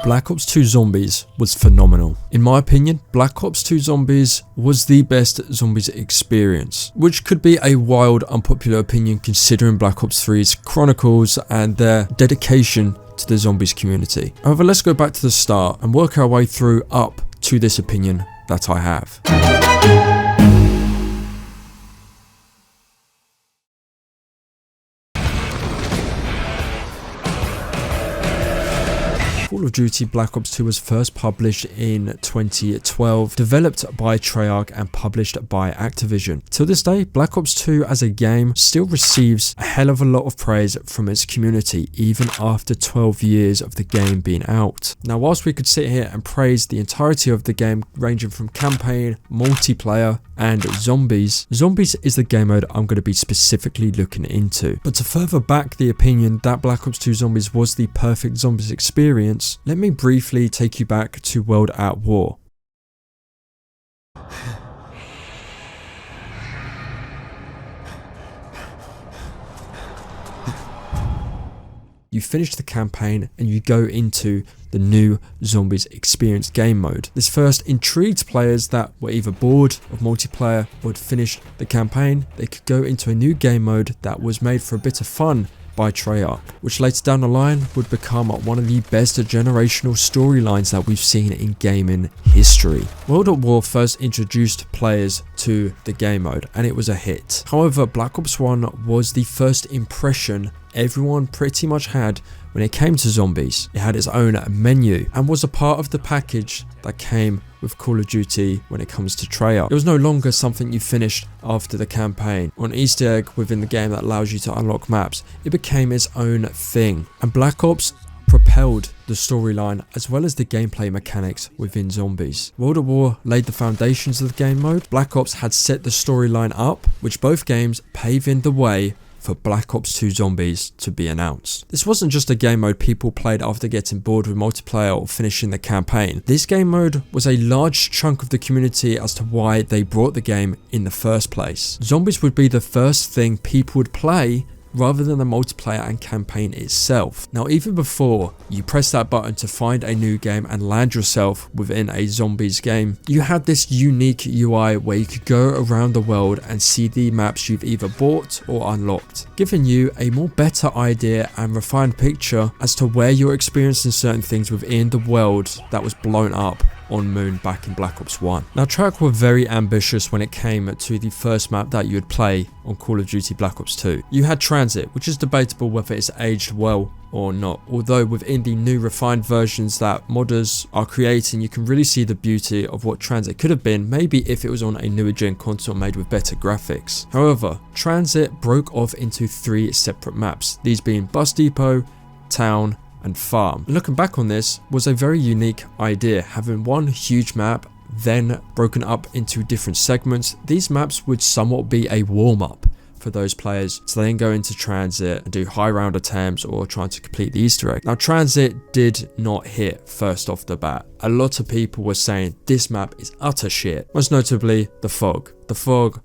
Black Ops 2 Zombies was phenomenal. In my opinion, Black Ops 2 Zombies was the best zombies experience, which could be a wild, unpopular opinion considering Black Ops 3's chronicles and their dedication to the zombies community. However, let's go back to the start and work our way through up to this opinion that I have. Call of Duty Black Ops 2 was first published in 2012, developed by Treyarch and published by Activision. To this day, Black Ops 2 as a game still receives a hell of a lot of praise from its community, even after 12 years of the game being out. Now, whilst we could sit here and praise the entirety of the game, ranging from campaign, multiplayer, and zombies is the game mode I'm going to be specifically looking into. But to further back the opinion that Black Ops 2 Zombies was the perfect zombies experience, let me briefly take you back to World at War. You finish the campaign and you go into the new Zombies Experience game mode. This first intrigued players that were either bored of multiplayer or had finished the campaign. They could go into a new game mode that was made for a bit of fun by Treyarch, which later down the line would become one of the best generational storylines that we've seen in gaming history. World at War first introduced players to the game mode and it was a hit. However, Black Ops 1 was the first impression everyone pretty much had when it came to zombies. It had its own menu and was a part of the package that came with Call of Duty when it comes to Treyarch. It was no longer something you finished after the campaign or an Easter egg within the game that allows you to unlock maps. It became its own thing, and Black Ops propelled the storyline as well as the gameplay mechanics within zombies. World at War laid the foundations of the game mode. Black Ops had set the storyline up, which both games paving the way for Black Ops 2 Zombies to be announced. This wasn't just a game mode people played after getting bored with multiplayer or finishing the campaign. This game mode was a large chunk of the community as to why they brought the game in the first place. Zombies would be the first thing people would play rather than the multiplayer and campaign itself. Now, even before you press that button to find a new game and land yourself within a zombies game, you had this unique UI where you could go around the world and see the maps you've either bought or unlocked, giving you a more better idea and refined picture as to where you're experiencing certain things within the world that was blown up on Moon back in Black Ops 1. Now, Treyarch were very ambitious when it came to the first map that you would play on Call of Duty Black Ops 2. You had Transit, which is debatable whether it's aged well or not, although within the new refined versions that modders are creating, you can really see the beauty of what Transit could have been, maybe if it was on a newer gen console made with better graphics. However, Transit broke off into 3 separate maps, these being Bus Depot, Town, and Farm. Looking back on this was a very unique idea, having one huge map then broken up into different segments. These maps would somewhat be a warm-up for those players to then go into Transit and do high round attempts or trying to complete the Easter egg. Now, Transit did not hit first off the bat. A lot of people were saying this map is utter shit, most notably the fog. The fog.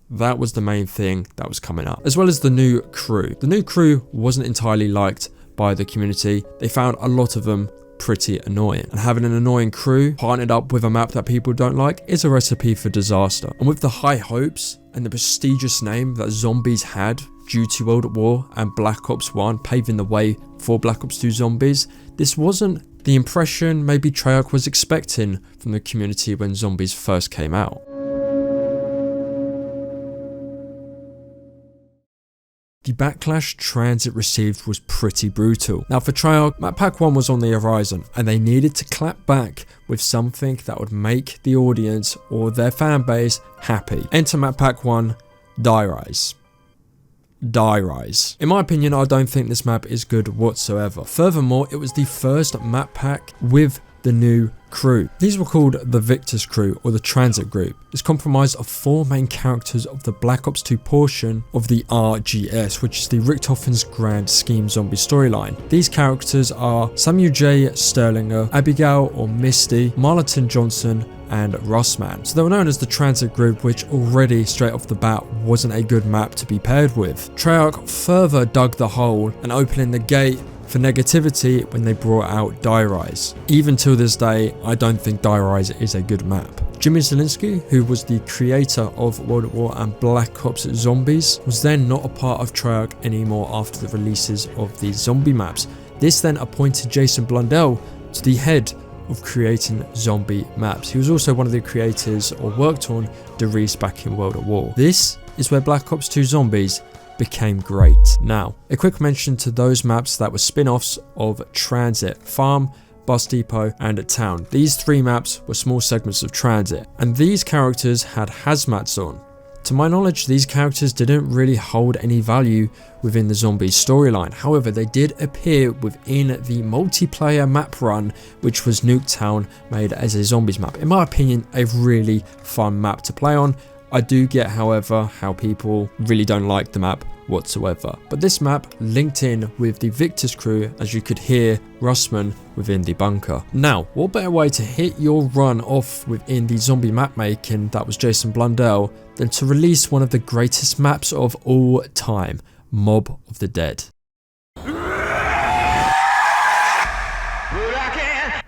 That was the main thing that was coming up, as well as the new crew. The new crew wasn't entirely liked by the community. They found a lot of them pretty annoying, and having an annoying crew partnered up with a map that people don't like is a recipe for disaster. And with the high hopes and the prestigious name that zombies had due to World at War and Black Ops 1 paving the way for Black Ops 2 Zombies, this wasn't the impression maybe Treyarch was expecting from the community when Zombies first came out. The backlash Transit received was pretty brutal. Now, for Treyarch, Map Pack 1 was on the horizon and they needed to clap back with something that would make the audience or their fan base happy. Enter Map Pack 1, Die Rise. In my opinion, I don't think this map is good whatsoever. Furthermore, it was the first map pack with the new crew. These were called the Victor's crew or the Transit group. It's comprised of 4 main characters of the Black Ops 2 portion of the RGS, which is the Richthofen's Grand Scheme Zombie storyline. These characters are Samuel J. Sterlinger, Abigail or Misty, Marlton Johnson, and Rossman. So they were known as the Transit group, which already straight off the bat wasn't a good map to be paired with. Treyarch further dug the hole and opening the gate for negativity when they brought out Die Rise. Even till this day, I don't think Die Rise is a good map. Jimmy Zelinksi, who was the creator of World at War and Black Ops Zombies, was then not a part of Treyarch anymore after the releases of these zombie maps. This then appointed Jason Blundell to the head of creating zombie maps. He was also one of the creators or worked on Der Riese back in World at War. This is where Black Ops 2 Zombies became great. Now, a quick mention to those maps that were spin-offs of Transit, Farm, Bus Depot and Town. These three maps were small segments of Transit, and these characters had hazmats on. To my knowledge, these characters didn't really hold any value within the Zombies storyline. However, they did appear within the multiplayer map run, which was Nuketown, made as a Zombies map. In my opinion, a really fun map to play on. I do get, however, how people really don't like the map whatsoever. But this map linked in with the Victor's crew, as you could hear Russman within the bunker. Now, what better way to hit your run off within the zombie map making that was Jason Blundell than to release one of the greatest maps of all time, Mob of the Dead.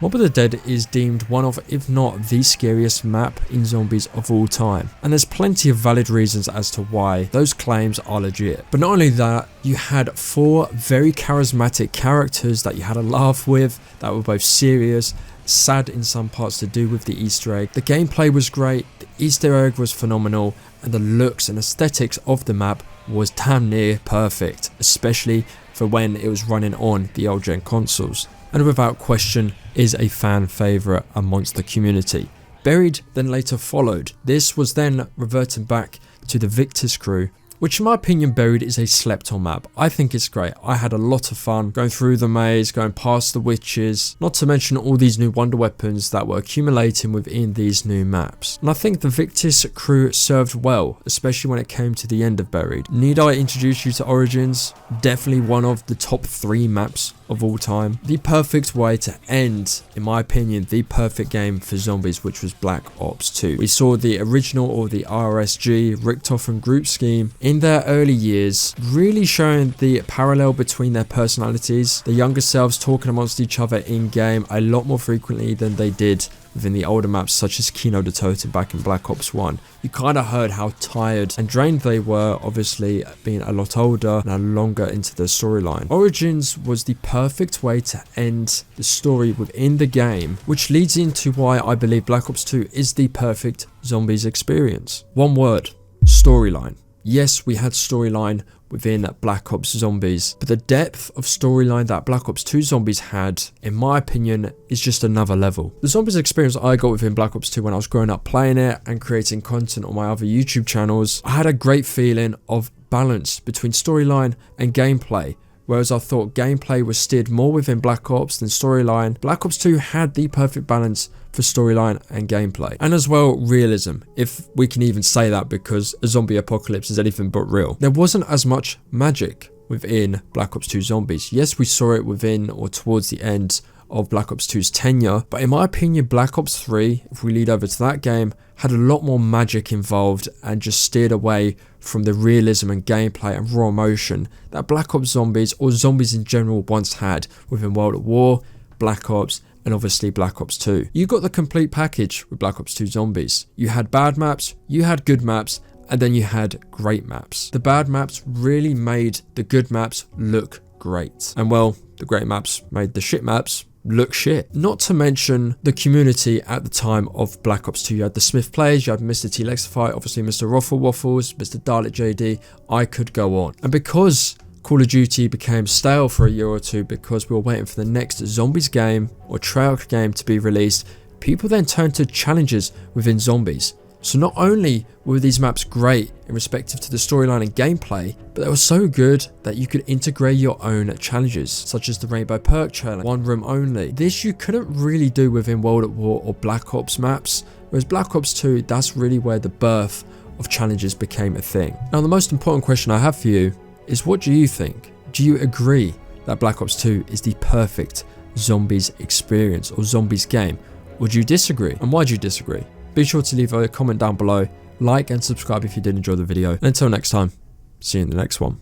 Mob of the Dead is deemed one of, if not the scariest map in zombies of all time, and there's plenty of valid reasons as to why those claims are legit. But not only that, you had 4 very charismatic characters that you had a laugh with, that were both serious, sad in some parts to do with the Easter egg. The gameplay was great, the Easter egg was phenomenal, and the looks and aesthetics of the map was damn near perfect, especially for when it was running on the old gen consoles, and without question is a fan favourite amongst the community. Buried then later followed. This was then reverting back to the Victor's crew, which in my opinion, Buried is a slept on map. I think it's great. I had a lot of fun going through the maze, going past the witches, not to mention all these new wonder weapons that were accumulating within these new maps. And I think the Victor's crew served well, especially when it came to the end of Buried. Need I introduce you to Origins? Definitely one of the top 3 maps of all time. The perfect way to end, in my opinion, the perfect game for zombies, which was Black Ops 2. We saw the original, or the RSG, Richtofen group scheme in their early years, really showing the parallel between their personalities, the younger selves talking amongst each other in game a lot more frequently than they did within the older maps such as Kino the Toten back in Black Ops 1. You kind of heard how tired and drained they were, obviously being a lot older and longer into the storyline. Origins was the perfect way to end the story within the game, which leads into why I believe Black Ops 2 is the perfect zombies experience. One word: storyline. Yes, we had storyline within Black Ops Zombies, but the depth of storyline that Black Ops 2 Zombies had, in my opinion, is just another level. The Zombies experience I got within Black Ops 2 when I was growing up playing it and creating content on my other YouTube channels, I had a great feeling of balance between storyline and gameplay. Whereas I thought gameplay was steered more within Black Ops than storyline, Black Ops 2 had the perfect balance for storyline and gameplay. And as well, realism, if we can even say that, because a zombie apocalypse is anything but real. There wasn't as much magic within Black Ops 2 Zombies. Yes, we saw it within or towards the end of Black Ops 2's tenure, but in my opinion, Black Ops 3, if we lead over to that game, had a lot more magic involved and just steered away from the realism and gameplay and raw emotion that Black Ops Zombies, or zombies in general, once had within World at War, Black Ops, and obviously Black Ops 2. You got the complete package with Black Ops 2 Zombies. You had bad maps, you had good maps, and then you had great maps. The bad maps really made the good maps look great. And well, the great maps made the shit maps look shit. Not to mention the community at the time of Black Ops 2. You had the Smith players, you had mrtlexify, obviously mrroflewaffles, mrdalekjd, I could go on. And because Call of Duty became stale for a year or two because we were waiting for the next Zombies game or Treyarch game to be released, people then turned to challenges within Zombies. So not only were these maps great in respective to the storyline and gameplay, but they were so good that you could integrate your own challenges, such as the Rainbow Perk challenge, 1 room only. This you couldn't really do within World at War or Black Ops maps, whereas Black Ops 2, that's really where the birth of challenges became a thing. Now the most important question I have for you is, what do you think? Do you agree that Black Ops 2 is the perfect Zombies experience or Zombies game? Or do you disagree? And why do you disagree? Be sure to leave a comment down below, like and subscribe if you did enjoy the video. And until next time, see you in the next one.